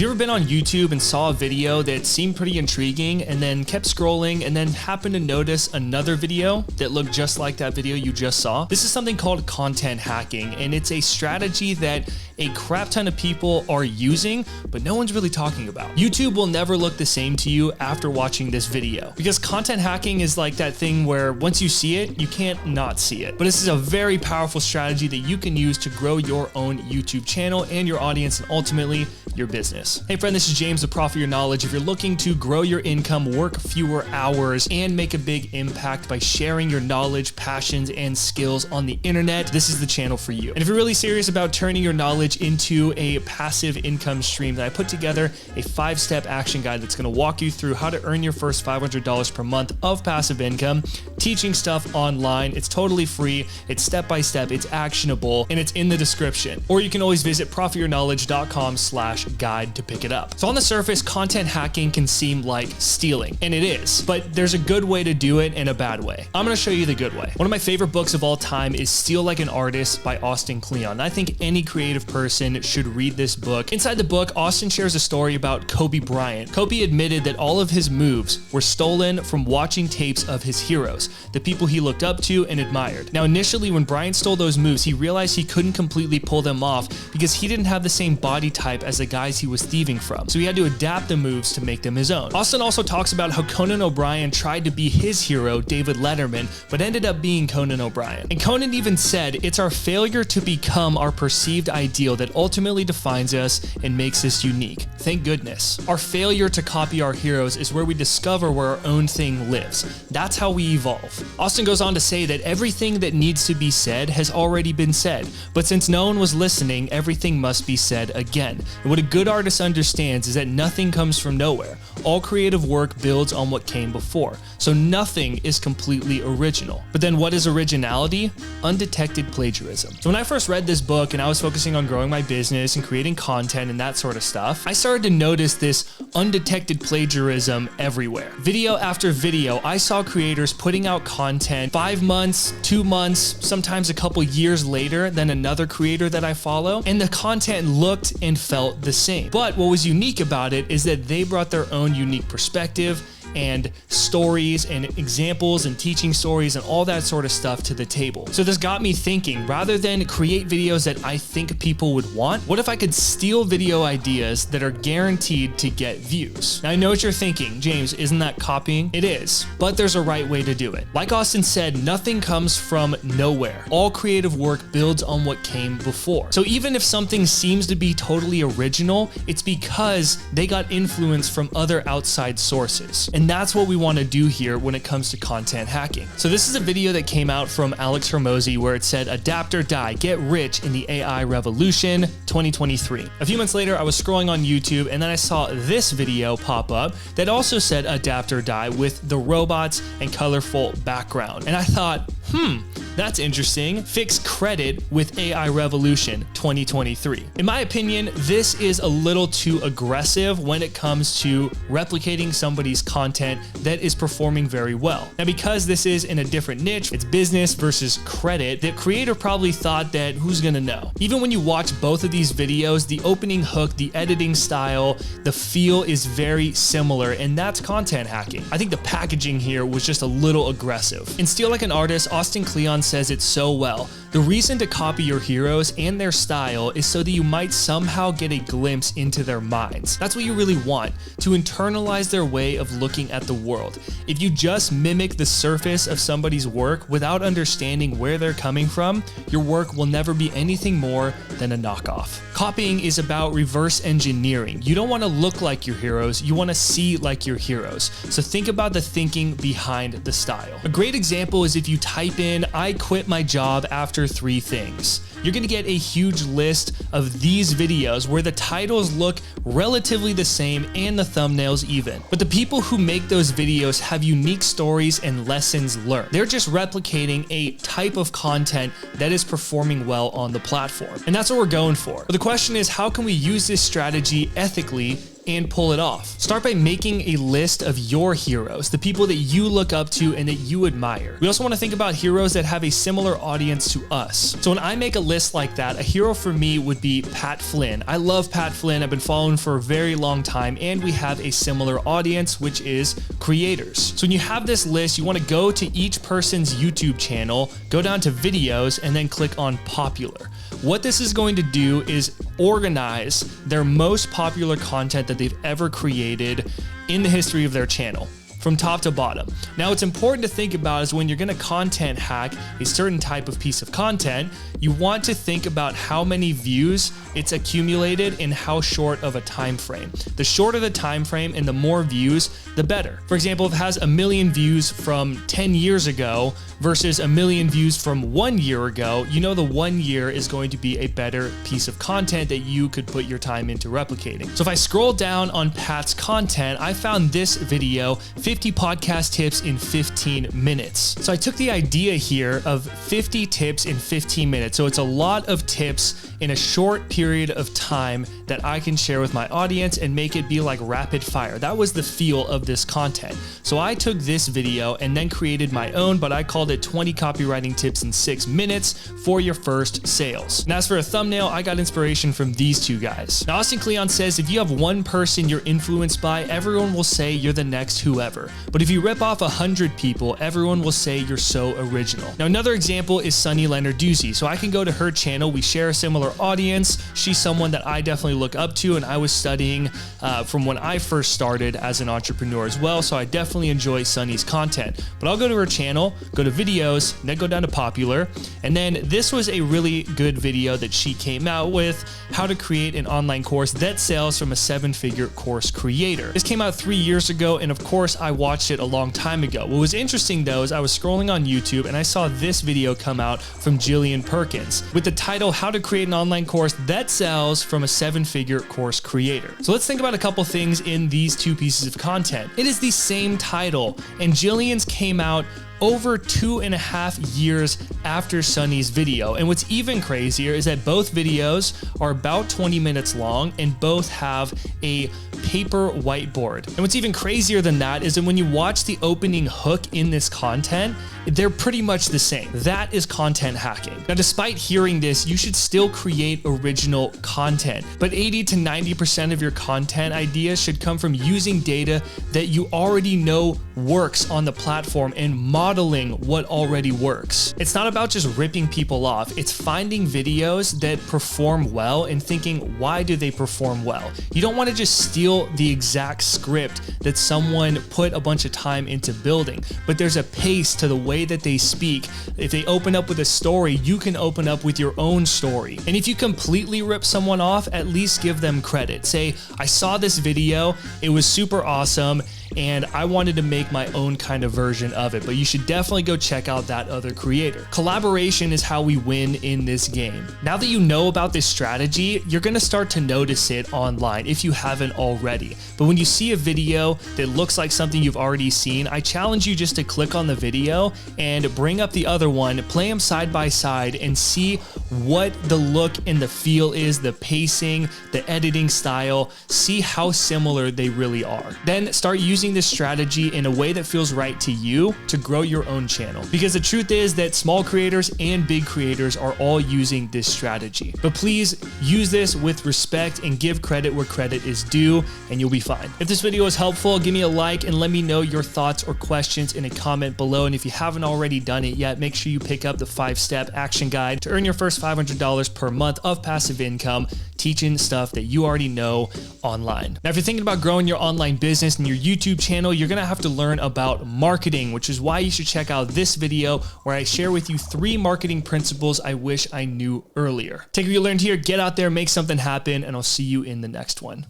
you ever been on YouTube and saw a video that seemed pretty intriguing and then kept scrolling and then happened to notice another video that looked just like that video you just saw? This is something called content hacking, and it's a strategy that a crap ton of people are using, but no one's really talking about. YouTube will never look the same to you after watching this video, because content hacking is like that thing where once you see it, you can't not see it. But this is a very powerful strategy that you can use to grow your own YouTube channel and your audience and ultimately your business. Hey friend, this is James, the Prophet of Your Knowledge. If you're looking to grow your income, work fewer hours, and make a big impact by sharing your knowledge, passions, and skills on the internet, this is the channel for you. And if you're really serious about turning your knowledge into a passive income stream, then I put together a 5-step action guide that's gonna walk you through how to earn your first $500 per month of passive income, teaching stuff online. It's totally free, it's step-by-step, it's actionable, and it's in the description. Or you can always visit profityourknowledge.com/guide to pick it up. So on the surface, content hacking can seem like stealing, and it is, but there's a good way to do it and a bad way. I'm gonna show you the good way. One of my favorite books of all time is Steal Like an Artist by Austin Kleon. I think any creative person should read this book. Inside the book, Austin shares a story about Kobe Bryant. Kobe admitted that all of his moves were stolen from watching tapes of his heroes, the people he looked up to and admired. Now, initially, when Bryant stole those moves, he realized he couldn't completely pull them off because he didn't have the same body type as the guys he was thieving from. So he had to adapt the moves to make them his own. Austin also talks about how Conan O'Brien tried to be his hero, David Letterman, but ended up being Conan O'Brien. And Conan even said, "It's our failure to become our perceived ideal that ultimately defines us and makes us unique." Thank goodness. Our failure to copy our heroes is where we discover where our own thing lives. That's how we evolve. Austin goes on to say that everything that needs to be said has already been said, but since no one was listening, everything must be said again. And what a good artist understands is that nothing comes from nowhere. All creative work builds on what came before, so nothing is completely original. But then what is originality? Undetected plagiarism. So when I first read this book and I was focusing on growing my business and creating content and that sort of stuff, I started to notice this undetected plagiarism everywhere. Video after video, I saw creators putting out content 5 months, 2 months, sometimes a couple years later than another creator that I follow, and the content looked and felt the same. But what was unique about it is that they brought their own unique perspective and stories and examples and teaching stories and all that sort of stuff to the table. So this got me thinking, rather than create videos that I think people would want, what if I could steal video ideas that are guaranteed to get views? Now I know what you're thinking, James, isn't that copying? It is, but there's a right way to do it. Like Austin said, nothing comes from nowhere. All creative work builds on what came before. So even if something seems to be totally original, it's because they got influence from other outside sources. And that's what we want to do here when it comes to content hacking. So this is a video that came out from Alex Hormozi where it said, "Adapt or die, get rich in the AI revolution 2023. A few months later, I was scrolling on YouTube and then I saw this video pop up that also said adapt or die with the robots and colorful background. And I thought, that's interesting. Fix credit with AI Revolution 2023. In my opinion, this is a little too aggressive when it comes to replicating somebody's content that is performing very well. Now, because this is in a different niche, it's business versus credit, the creator probably thought that who's gonna know? Even when you watch both of these videos, the opening hook, the editing style, the feel is very similar, and that's content hacking. I think the packaging here was just a little aggressive. In Steal Like an Artist, Austin Kleon says it so well. The reason to copy your heroes and their style is so that you might somehow get a glimpse into their minds. That's what you really want, to internalize their way of looking at the world. If you just mimic the surface of somebody's work without understanding where they're coming from, your work will never be anything more than a knockoff. Copying is about reverse engineering. You don't want to look like your heroes, you want to see like your heroes. So think about the thinking behind the style. A great example is if you type in, "I quit my job after 3 things." You're gonna get a huge list of these videos where the titles look relatively the same and the thumbnails even. But the people who make those videos have unique stories and lessons learned. They're just replicating a type of content that is performing well on the platform. And that's what we're going for. But the question is, how can we use this strategy ethically and pull it off? Start by making a list of your heroes, the people that you look up to and that you admire. We also want to think about heroes that have a similar audience to us. So when I make a list like that, a hero for me would be Pat Flynn. I love Pat Flynn. I've been following for a very long time, and we have a similar audience, which is creators. So when you have this list, you want to go to each person's YouTube channel, go down to videos, and then click on popular. What this is going to do is organize their most popular content that they've ever created in the history of their channel, from top to bottom. Now, what's important to think about is when you're gonna content hack a certain type of piece of content, you want to think about how many views it's accumulated in how short of a time frame. The shorter the time frame and the more views, the better. For example, if it has 1 million views from 10 years ago versus 1 million views from 1 year ago, you know the 1 year is going to be a better piece of content that you could put your time into replicating. So if I scroll down on Pat's content, I found this video, 50 podcast tips in 15 minutes. So I took the idea here of 50 tips in 15 minutes. So it's a lot of tips in a short period of time that I can share with my audience and make it be like rapid fire. That was the feel of this content. So I took this video and then created my own, but I called it 20 copywriting tips in 6 minutes for your first sales. And as for a thumbnail, I got inspiration from these two guys. Now, Austin Kleon says, if you have one person you're influenced by, everyone will say you're the next whoever. But if you rip off 100 people, everyone will say you're so original. Now, another example is Sunny Lenarduzzi. So I can go to her channel. We share a similar audience. She's someone that I definitely look up to, and I was studying from when I first started as an entrepreneur as well. So I definitely enjoy Sunny's content. But I'll go to her channel, go to videos, and then go down to popular. And then this was a really good video that she came out with, how to create an online course that sells from a 7-figure course creator. This came out 3 years ago, and of course I watched it a long time ago. What was interesting though is I was scrolling on YouTube and I saw this video come out from Jillian Perkins with the title, How to Create an Online Course That Sells from a 7-Figure Course Creator. So let's think about a couple things in these two pieces of content. It is the same title, and Jillian's came out over 2.5 years after Sunny's video. And what's even crazier is that both videos are about 20 minutes long and both have a paper whiteboard. And what's even crazier than that is that when you watch the opening hook in this content, they're pretty much the same. That is content hacking. Now, despite hearing this, you should still create original content, but 80 to 90% of your content ideas should come from using data that you already know works on the platform and modeling what already works. It's not about just ripping people off. It's finding videos that perform well and thinking, why do they perform well? You don't want to just steal the exact script that someone put a bunch of time into building, but there's a pace to the way that they speak. If they open up with a story, you can open up with your own story. And if you completely rip someone off, at least give them credit. Say, I saw this video, it was super awesome, and I wanted to make my own kind of version of it, but you should definitely go check out that other creator. Collaboration is how we win in this game. Now that you know about this strategy, you're gonna start to notice it online if you haven't already. But when you see a video that looks like something you've already seen, I challenge you just to click on the video and bring up the other one, play them side by side, and see what the look and the feel is, the pacing, the editing style, see how similar they really are. Then start using this strategy in a way that feels right to you to grow your own channel. Because the truth is that small creators and big creators are all using this strategy. But please use this with respect and give credit where credit is due, and you'll be fine. If this video was helpful, give me a like and let me know your thoughts or questions in a comment below. And if you haven't already done it yet, make sure you pick up the 5-step action guide to earn your first $500 per month of passive income, teaching stuff that you already know online. Now, if you're thinking about growing your online business and your YouTube channel, you're gonna have to learn about marketing, which is why you should check out this video where I share with you 3 marketing principles I wish I knew earlier. Take what you learned here, get out there, make something happen, and I'll see you in the next one.